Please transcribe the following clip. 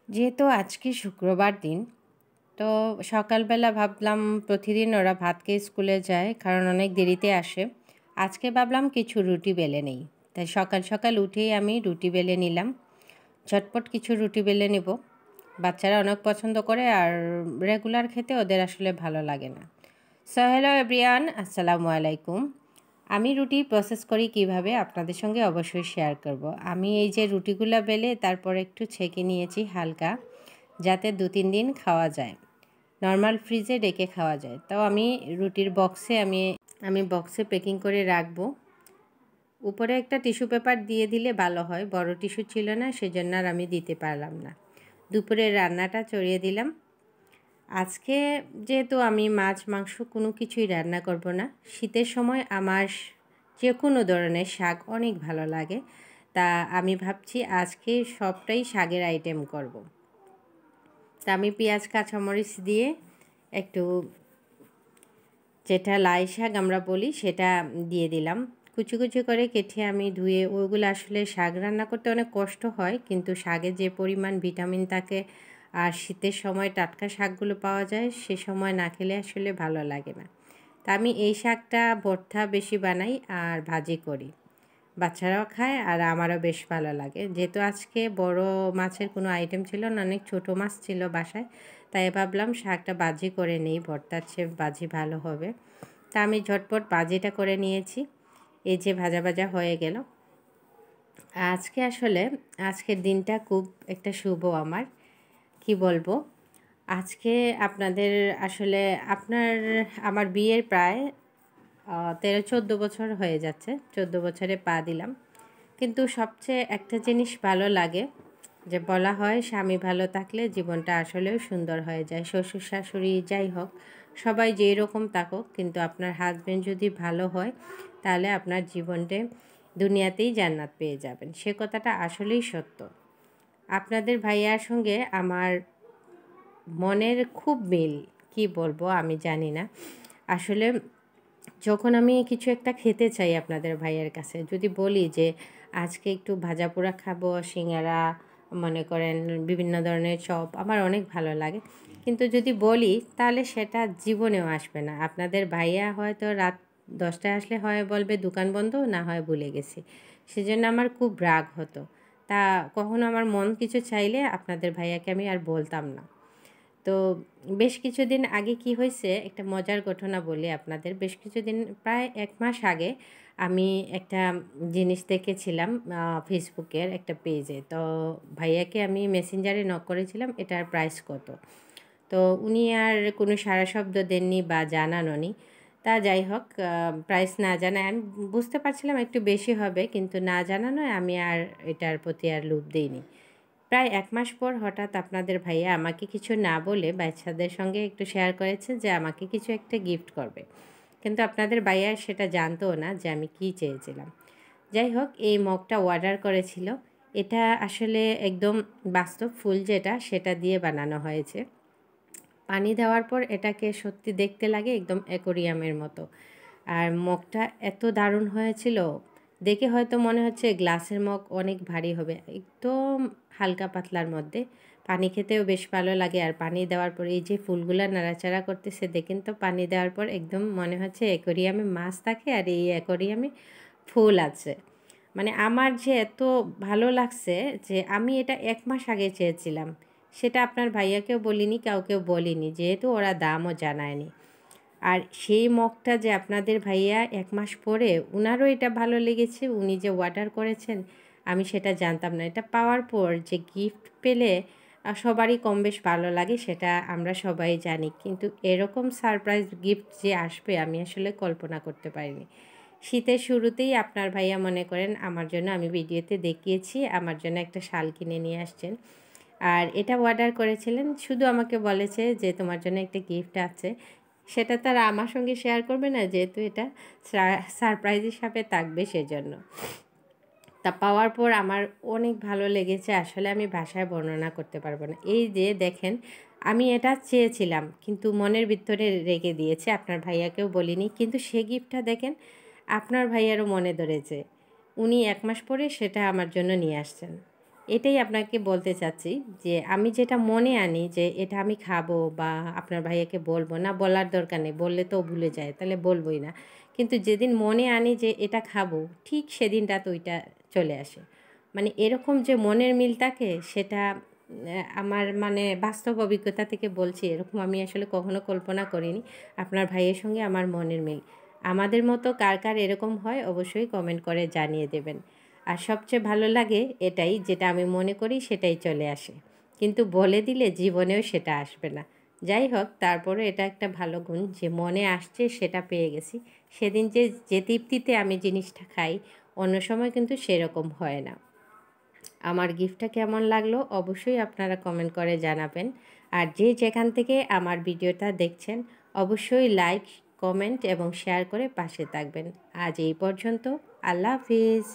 যেহেতু আজকে শুক্রবার দিন, তো সকালবেলা ভাবলাম প্রতিদিন ওরা ভাত খেয়ে স্কুলে যায়, কারণ অনেক দেরিতে আসে। আজকে ভাবলাম কিছু রুটি বেলে নেই, তাই সকাল সকাল উঠেই আমি রুটি বেলে নিলাম। ঝটপট কিছু রুটি বেলে নেব। বাচ্চারা অনেক পছন্দ করে, আর রেগুলার খেতে ওদের আসলে ভালো লাগে না। সো হ্যালো এভরিওয়ান, আসসালামু আলাইকুম। আমি রুটি প্রসেস করি কিভাবে আপনাদের সঙ্গে অবশ্যই শেয়ার করব। আমি এই যে রুটিগুলো বেলে তারপর একটু ছেঁকে নিয়েছি হালকা, যাতে 2-3 দিন খাওয়া যায়, নর্মাল ফ্রিজে রেখে খাওয়া যায়। তাও আমি রুটির বক্সে আমি বক্সে প্যাকিং করে রাখবো। উপরে একটা টিস্যু পেপার দিয়ে দিলে ভালো হয়, বড় টিস্যু ছিল না, সেজন্য আর আমি দিতে পারলাম না। দুপুরে রান্নাটা চড়িয়ে দিলাম। আজকে যেহেতু আমি মাছ মাংস কোনো কিছুই রান্না করব না, শীতের সময় আমার যে কোনো ধরনের শাক অনেক ভালো লাগে, তা আমি ভাবছি আজকে সবটাই শাকের আইটেম করব। তা আমি পেঁয়াজ কাঁচামরিচ দিয়ে একটু, যেটা লাই শাক আমরা বলি, সেটা দিয়ে দিলাম। কুচি কুচি করে কেটে আমি ধুয়ে, ওইগুলো আসলে শাক রান্না করতে অনেক কষ্ট হয়, কিন্তু শাকে যে পরিমাণ ভিটামিন থাকে আর শীতের সময় টাটকা শাকগুলো পাওয়া যায়, সে সময় না খেলে আসলে ভালো লাগে না। তা আমি এই শাকটা ভর্তা বেশি বানাই আর ভাজি করি। বাচ্চারাও খায় আর আমারও বেশ ভালো লাগে। যেহেতু আজকে বড় মাছের কোনো আইটেম ছিল না, অনেক ছোটো মাছ ছিল বাসায়, তাই ভাবলাম শাকটা ভাজি করে নিই, ভর্তার চেয়ে ভাজি ভালো হবে। তা আমি ঝটপট ভাজিটা করে নিয়েছি। এই যে ভাজা ভাজা হয়ে গেল। আজকের দিনটা খুব একটা শুভ আমার, কি বলবো। আজকে আপনাদের আসলে আমার বিয়ের প্রায় 13-14 বছর হয়ে যাচ্ছে, 14 বছরে পা দিলাম। কিন্তু সবচেয়ে একটা জিনিস ভালো লাগে, যে বলা হয় স্বামী ভালো থাকলে জীবনটা আসলেও সুন্দর হয়ে যায়। শ্বশুর শাশুড়ি যাই হোক, সবাই যেই রকম থাকুক, কিন্তু আপনার হাজবেন্ড যদি ভালো হয়, তাহলে আপনার জীবনটা দুনিয়াতেই জান্নাত পেয়ে যাবেন। সে কথাটা আসলেই সত্য। আপনাদের ভাইয়ার সঙ্গে আমার মনের খুব মিল, কি বলবো আমি জানি না। আসলে যখন আমি কিছু একটা খেতে চাই আপনাদের ভাইয়ের কাছে, যদি বলি যে আজকে একটু ভাজা পোড়া খাবো, সিঙ্গারা, মনে করেন বিভিন্ন ধরনের চপ, আমার অনেক ভালো লাগে, কিন্তু যদি বলি তাহলে সেটা জীবনেও আসবে না। আপনাদের ভাইয়া হয়তো রাত 10টায় আসলে হয় বলবে দোকান বন্ধ, না হয় ভুলে গেছি। সেজন্য আমার খুব রাগ হতো। তা কখনো আমার মন কিছু চাইলে আপনাদের ভাইয়াকে আমি আর বলতাম না। তো বেশ কিছুদিন আগে কি হয়েছে, একটা মজার ঘটনা বলি আপনাদের। বেশ কিছুদিন, প্রায় 1 মাস আগে, আমি একটা জিনিস দেখেছিলাম ফেসবুকের একটা পেজে। তো ভাইয়াকে আমি মেসেঞ্জারে নক করেছিলাম এটার প্রাইস কত। তো উনি আর কোনো সাড়া শব্দ দেননি বা জানানোনি। তা যাই হোক, প্রাইস না জানায়, আমি বুঝতে পারছিলাম একটু বেশি হবে, কিন্তু না জানানোয় আমি আর এটার প্রতি আর লোভ দিইনি। প্রায় 1 মাস পর হঠাৎ আপনাদের ভাইয়া আমাকে কিছু না বলে বাচ্চাদের সঙ্গে একটু শেয়ার করেছে যে আমাকে কিছু একটা গিফট করবে, কিন্তু আপনাদের ভাইয়া সেটা জানতও না যে আমি কী চেয়েছিলাম। যাই হোক, এই মগটা অর্ডার করেছিল। এটা আসলে একদম বাস্তব ফুল যেটা, সেটা দিয়ে বানানো হয়েছে। পানি দেওয়ার পর এটাকে সত্যি দেখতে লাগে একদম অ্যাকোরিয়ামের মতো। আর মগটা এত দারুণ হয়েছিল, দেখে হয়তো মনে হচ্ছে গ্লাসের মগ অনেক ভারী হবে, একদম হালকা পাতলার মধ্যে। পানি খেতেও বেশ ভালো লাগে। আর পানি দেওয়ার পর এই যে ফুলগুলা নাড়াচাড়া করতেছে, দেখেন তো, পানি দেওয়ার পর একদম মনে হচ্ছে অ্যাকোরিয়ামে মাছ থাকে আর এই অ্যাকোরিয়ামে ফুল আছে। মানে আমার যে এত ভালো লাগছে, যে আমি এটা 1 মাস আগে চেয়েছিলাম। সেটা আপনার ভাইয়াকেও বলিনি, কাউকেও বলিনি, যেহেতু ওরা দামও জানায়নি। আর সেই মগটা যে আপনাদের ভাইয়া 1 মাস পরে উনারও এটা ভালো লেগেছে, উনি যে অর্ডার করেছেন, আমি সেটা জানতাম না। এটা পাওয়ার পর যে গিফট পেলে সবারই কম বেশ ভালো লাগে, সেটা আমরা সবাই জানি, কিন্তু এরকম সারপ্রাইজ গিফট যে আসবে আমি আসলে কল্পনা করতে পারিনি। শীতের শুরুতেই আপনার ভাইয়া, মনে করেন আমার জন্য, আমি ভিডিওতে দেখিয়েছি, আমার জন্য একটা শাল কিনে নিয়ে আসছেন। আর এটা অর্ডার করেছিলেন, শুধু আমাকে বলেছে যে তোমার জন্য একটা গিফট আছে। সেটা তারা আমার সঙ্গে শেয়ার করবে না, যেহেতু এটা সারপ্রাইজ হিসাবে থাকবে, সেজন্য। তা পাওয়ার পর আমার অনেক ভালো লেগেছে, আসলে আমি ভাষায় বর্ণনা করতে পারবো না। এই যে দেখেন, আমি এটা চেয়েছিলাম কিন্তু মনের ভিতরে রেখে দিয়েছে, আপনার ভাইয়াকেও বলিনি, কিন্তু সে গিফটটা দেখেন আপনার ভাইয়ারও মনে ধরেছে। উনি 1 মাস পরে সেটা আমার জন্য নিয়ে আসছেন। এটাই আপনাকে বলতে চাচ্ছি যে আমি যেটা মনে আনি যে এটা আমি খাবো বা আপনার ভাইয়াকে বলবো না, বলার দরকার নেই, বললে তো ভুলে যায়, তাহলে বলবোই না। কিন্তু যেদিন মনে আনি যে এটা খাবো, ঠিক সেদিনটা তো ওইটা চলে আসে। মানে এরকম যে মনের মিল থাকে সেটা আমার মানে বাস্তব অভিজ্ঞতা থেকে বলছি, এরকম আমি আসলে কখনো কল্পনা করিনি। আপনার ভাইয়ের সঙ্গে আমার মনের মিল, আমাদের মতো কার কার এরকম হয় অবশ্যই কমেন্ট করে জানিয়ে দেবেন। আর সবচেয়ে ভালো লাগে এটাই, যেটা আমি মনে করি সেটাই চলে আসে, কিন্তু বলে দিলে জীবনেও সেটা আসবে না। যাই হোক, তারপরে এটা একটা ভালো গুণ যে মনে আসছে সেটা পেয়ে গেছি। সেদিন যে যে তৃপ্তিতে আমি জিনিসটা খাই, অন্য সময় কিন্তু সেরকম হয় না। আমার গিফটটা কেমন লাগলো অবশ্যই আপনারা কমেন্ট করে জানাবেন। আর যে যেখান থেকে আমার ভিডিওটা দেখছেন অবশ্যই লাইক, কমেন্ট এবং শেয়ার করে পাশে থাকবেন। আজ এই পর্যন্ত। আল্লাহ হাফিজ।